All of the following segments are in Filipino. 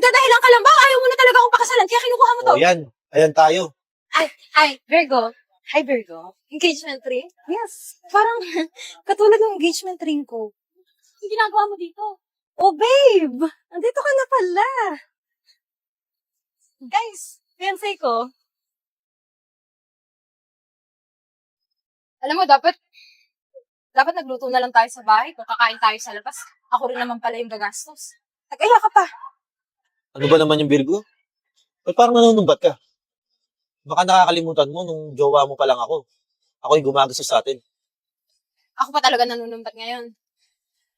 Nagdadahilan ka lang ba? Ayaw mo na talaga akong pakasalan, kaya kinukuha mo to. O yan, ayan tayo. Hi, Virgo. Hi, Virgo. Engagement ring? Yes. Parang katulad ng engagement ring ko. Yung ginagawa mo dito. Oh, babe! Andito ka na pala. Guys, fiancé ko. Alam mo, dapat nagluto na lang tayo sa bahay. Kung kakain tayo sa labas, ako rin naman pala yung gagastos. Nag-aya ka pa. Ano ba naman yung Virgo? Ba't parang nanunumbat ka? Baka nakakalimutan mo nung jowa mo pa lang ako. Ako yung gumagastos sa atin. Ako pa talaga nanunumbat ngayon.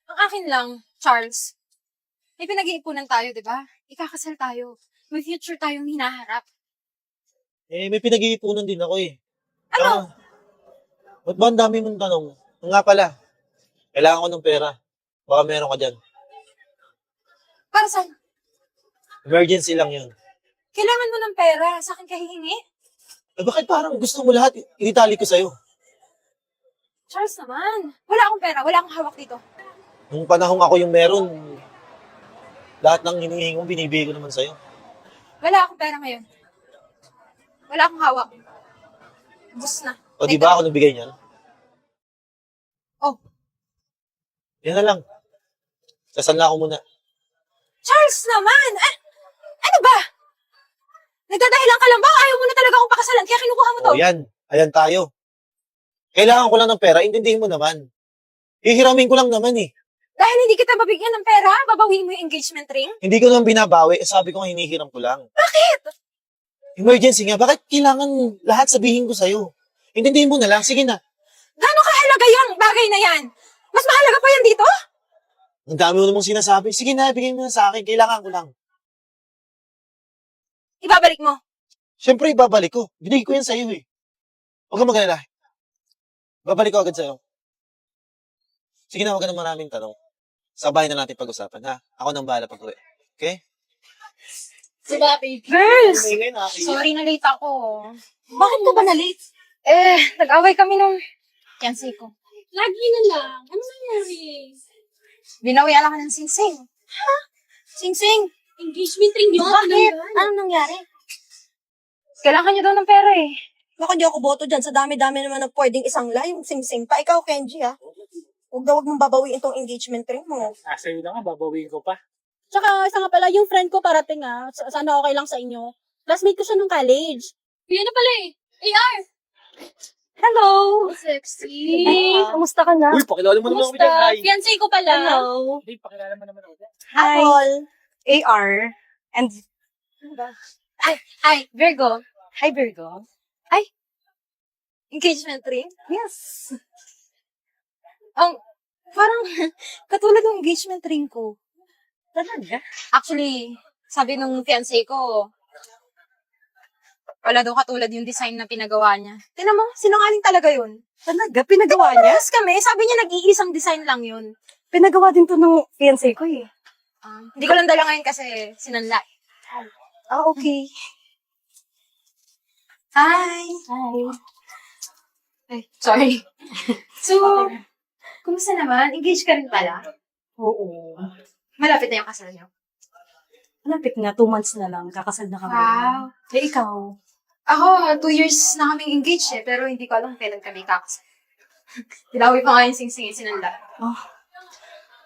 Ang akin lang, Charles, may pinag-iipunan tayo, di ba? Ikakasal tayo. May future tayong hinaharap. May pinag-iipunan din ako eh. Ano? Ba't ba ang dami mong tanong? Nga pala, kailangan ko ng pera. Baka meron ka dyan. Para saan? Emergency lang yun. Kailangan mo ng pera. Sa akin ka hihingi? Bakit parang gusto mo lahat itali ko sa'yo? Charles naman. Wala akong pera. Wala akong hawak dito. Nung panahong ako yung meron, lahat ng hinihingi mo, binibigay ko naman sa'yo. Wala akong pera ngayon. Wala akong hawak. Bus na. O di ba ako nagbigay niyan? Oh. Yan na lang. Sasanla ako muna. Charles naman! Ano ba? Nagdadahilan ka lang ba? Ayaw mo na talaga akong pakasalan, kaya kinukuha mo to. O yan, ayan tayo. Kailangan ko lang ng pera, intindihin mo naman. Hihiramin ko lang naman eh. Dahil hindi kita mabigyan ng pera, babawiin mo yung engagement ring? Hindi ko naman binabawi, sabi ko nga hinihiram ko lang. Bakit? Emergency nga, bakit kailangan lahat sabihin ko sa'yo? Intindihin mo na lang, sige na. Gano'ng kahalaga yung bagay na yan? Mas mahalaga pa yan dito? Ang dami mo namang sinasabi. Sige na, bigay mo na sa akin, kailangan ko lang. Ibabalik mo. Siyempre, ibabalik ko. Binigay ko yan sa'yo eh. Huwag kang mag-alala. Babalik ko agad sa'yo. Sige na, huwag ka na maraming tanong. Sa bahay na natin pag-usapan, ha? Ako nang bahala pag-uwi. Okay? Diba, baby? Girls! Ingay na, Aki. Sorry na late ako. Bakit ka ba na late? Nag-away kami nung fiancé ko. Lagi na lang. Ano nangyari? Binawian ako ng singsing. Ha? Singsing? Engagement ring yun. Bakit? Anong nangyari? Kailangan niyo daw ng pera eh. Naku, di ako boto dyan. Sa dami-dami naman ng pwedeng isangla, yung sing-sing pa. Ikaw, Kenji, ha? Huwag mong babawiin tong engagement ring mo. Sa'yo na nga, babawiin ko pa. Tsaka, isa nga pala, yung friend ko parating sana okay lang sa inyo. Classmate ko siya nung college. Yan na pala eh. AR! Hello! Sexy! Kamusta ka na? Uy, pakilala mo naman ako Kumusta? dyan. Hi. Fiancé ko pala. Hello. Hey, pakilala mo naman ako dyan. Apple. AR. And, Hi, Virgo. Hi, Virgo. Ay, engagement ring? yes. Parang katulad ng engagement ring ko. Talaga? Actually, sabi nung fiancé ko, wala daw katulad yung design na pinagawa niya. Tingnan mo, sinungaling talaga yun. Talaga? Pinagawa niya? Yes kami, sabi niya nag-iisang design lang yun. Pinagawa din to ng fiancé ko, eh. Hindi ko lang dala ngayon kasi sinanla. Ah, okay. Hi! Hi. Ay, sorry. So, kumusta naman? Engaged ka rin pala? Oo. Malapit na yung kasal niyo. Malapit na, 2 months na lang. Kakasal na kami. Wow. Eh, ikaw? Ako, 2 years na kaming engaged eh, pero hindi ko alam kailan kami kakasal. Dilawi pa nga yung sing-singin sinanda. Oh.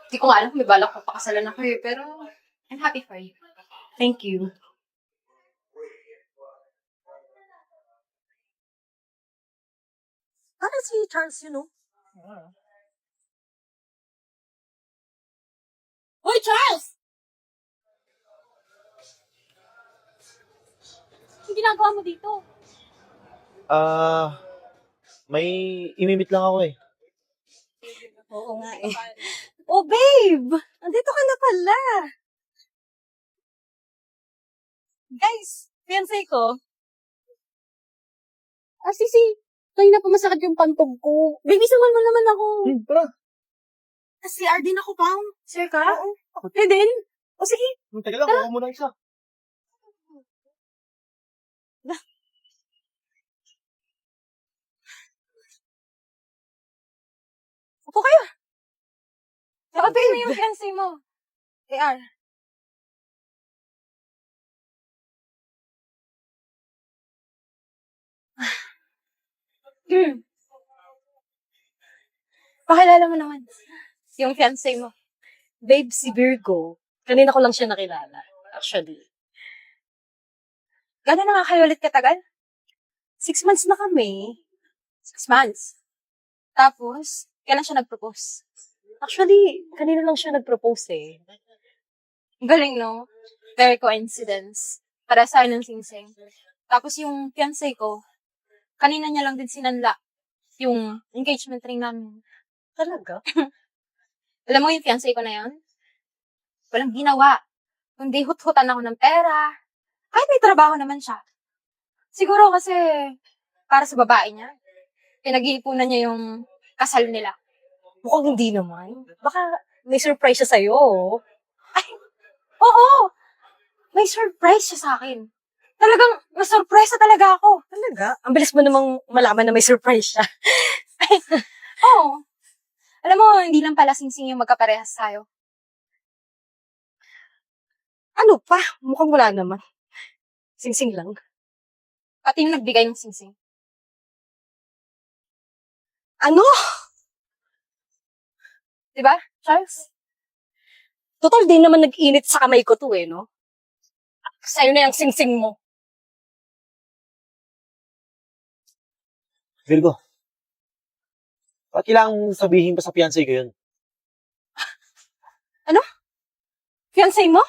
Hindi ko nga alam kung may balak ko pakasalan ako eh, pero I'm happy for you. Thank you. Ano si Charles, you know? Hoy, Charles! Yung ginagawa mo dito? May imimit lang ako eh. Oo nga, eh. Oh, babe! Andito ka na pala. Guys, fiancé ko. Sisi, kanina pa masakit yung pantog ko. Bibisawan mo naman ako. Tara. CR din ako, Pao. Sure ka? Oo. Ako din. O sige. Teka lang, kuha mo na isa. Upo kayo. Nakapin mo yung fiancé mo. AR. Pakilala mo naman. Yung fiancé mo. Babe, si Virgo. Kanina ko lang siya nakilala. Actually. Gano'n na nga kayo ulit katagal? 6 months na kami. 6 months. Tapos, kailan siya nag-propose? Actually, kanina lang siya nag-propose eh. Galing, no? Very coincidence. Para sa akin ng singsing. Tapos yung fiancé ko, kanina niya lang din sinanla yung engagement ring namin. Talaga? Alam mo yung fiancé ko na yun? Walang ginawa. Kundi hut-hutan ako ng pera. Kahit may trabaho naman siya. Siguro kasi para sa babae niya. Pinag-iipunan niya yung kasal nila. Mukhang hindi naman. Baka may surprise siya sa'yo. Oo! May surprise siya sa akin. Talagang na-surprise talaga ako. Talaga? Ang bilis mo namang malaman na may surprise siya. Oo. Alam mo, hindi lang pala singsing yung magkaparehas tayo. Ano pa? Mukhang wala naman. Sing-sing lang. Pati yung nagbigay ng singsing. Ano? Diba, Charles? Total din naman nag-init sa kamay ko to eh, no? Sa'yo na yung sing-sing mo. Virgo, bakit kailangan mong sabihin pa sa fiancé ko yun? Fiancé mo?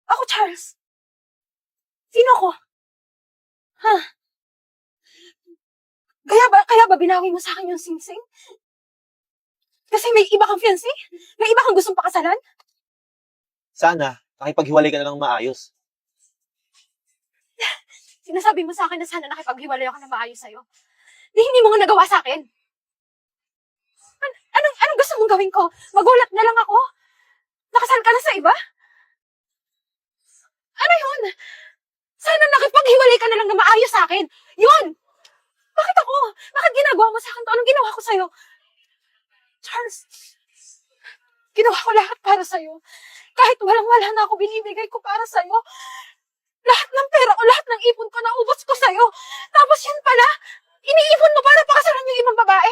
Ako, Charles. Sino ko? Ha? Kaya ba binawi mo sa akin yung singsing? Kasi may iba kang fiancé? May iba kang gustong pakasalan? Sana, nakipaghiwalay ka na ng maayos. Sinasabi mo sa akin na sana nakipaghiwalay ako na maayos sa'yo. Hindi mo nga nagawa sa akin. Anong gusto mong gawin ko? Magulat na lang ako? Nakasal ka na sa iba? Ano yun? Sana nakipaghiwalay ka na lang na maayos sa akin. Yun! Bakit ako? Bakit ginagawa mo sa akin to? Anong ginawa ko sa'yo? Charles, ginawa ko lahat para sa'yo. Kahit walang-wala na ako, binibigay ko para sa'yo. Lahat ng pera ko, lahat ng ipon ko, naubos ko sa'yo. Tapos yan pala, iniipon mo para pakasalan yung ibang babae.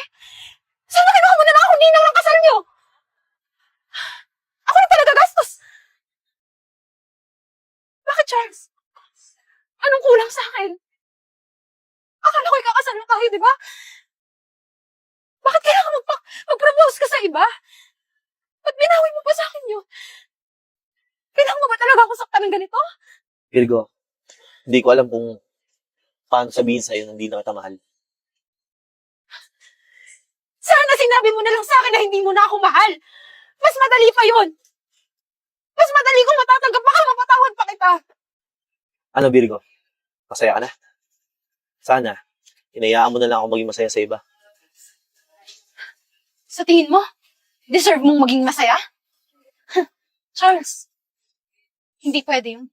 Sana kinuha mo na lang ako, ninang ng kasal niyo. Ako na talaga gastos. Bakit, Charles? Anong kulang sa akin? Akala ko ikakasal na tayo, di ba? Bakit kailangan mag-propose ka sa iba? Ba't binawi mo pa sa akin yun? Kailangan mo ba talaga ako saktan ng ganito? Virgo, hindi ko alam kung paano sabihin sa'yo na hindi na kita mahal. Sana sinabi mo na lang sa akin na hindi mo na ako mahal. Mas madali pa yun. Mas madali kong matatanggap, baka mapatawad pa kita. Ano, Virgo? Masaya ka na? Sana, hinayaan mo na lang ako maging masaya sa iba. Sa tingin mo, deserve mong maging masaya? Charles, hindi pwede yun.